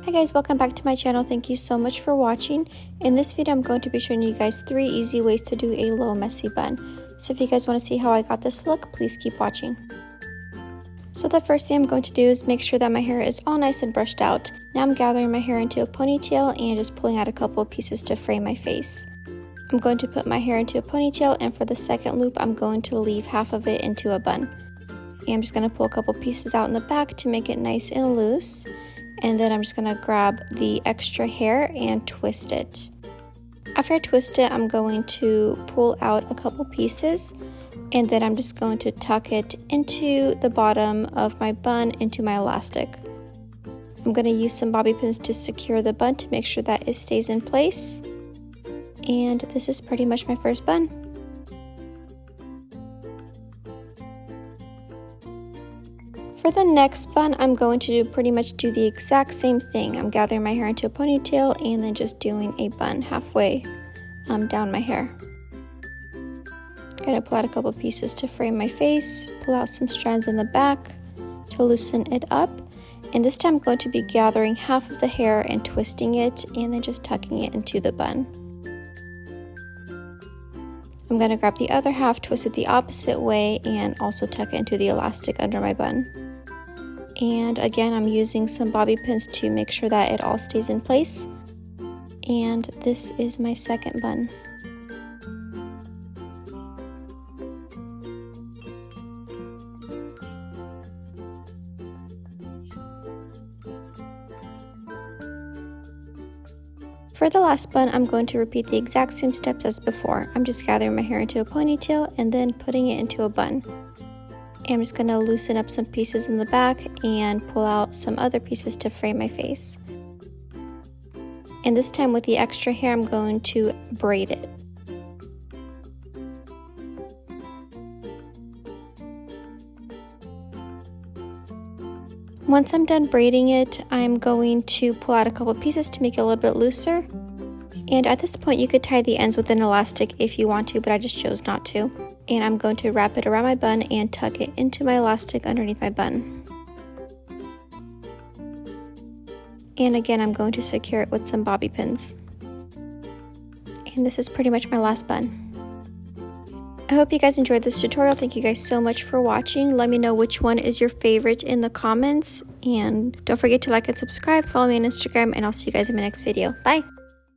Hi guys, welcome back to my channel. Thank you so much for watching. In this video, I'm going to be showing you guys 3 easy ways to do a low messy bun. So if you guys want to see how I got this look, please keep watching. So the first thing I'm going to do is make sure that my hair is all nice and brushed out. Now I'm gathering my hair into a ponytail and just pulling out a couple of pieces to frame my face. I'm going to put my hair into a ponytail, and for the second loop, I'm going to leave half of it into a bun. And I'm just going to pull a couple pieces out in the back to make it nice and loose. And then I'm just going to grab the extra hair and twist it. After I twist it, I'm going to pull out a couple pieces, and then I'm just going to tuck it into the bottom of my bun into my elastic. I'm going to use some bobby pins to secure the bun to make sure that it stays in place. And this is pretty much my first bun. For the next bun, I'm going to pretty much do the exact same thing. I'm gathering my hair into a ponytail and then just doing a bun halfway down my hair. Gonna pull out a couple pieces to frame my face, pull out some strands in the back to loosen it up. And this time I'm going to be gathering half of the hair and twisting it and then just tucking it into the bun. I'm gonna grab the other half, twist it the opposite way, and also tuck it into the elastic under my bun. And again, I'm using some bobby pins to make sure that it all stays in place. And this is my second bun. For the last bun, I'm going to repeat the exact same steps as before. I'm just gathering my hair into a ponytail and then putting it into a bun. I'm just going to loosen up some pieces in the back and pull out some other pieces to frame my face. And this time with the extra hair, I'm going to braid it. Once I'm done braiding it, I'm going to pull out a couple pieces to make it a little bit looser. And at this point, you could tie the ends with an elastic if you want to, but I just chose not to. And I'm going to wrap it around my bun and tuck it into my elastic underneath my bun. And again, I'm going to secure it with some bobby pins. And this is pretty much my last bun. I hope you guys enjoyed this tutorial. Thank you guys so much for watching. Let me know which one is your favorite in the comments. And don't forget to like and subscribe, follow me on Instagram, and I'll see you guys in my next video. Bye!